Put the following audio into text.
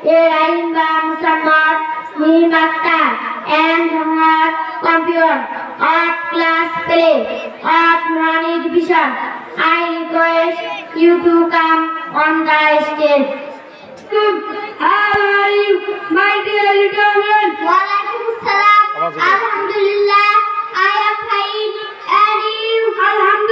Raimba Muhammad Mim Akhtar and her computer of class play of Nurani division. I request you to come on the stage. How are you, my dear little friend? Walaikum Assalam. Alhamdulillah, I am fine. And you? Alhamdulillah.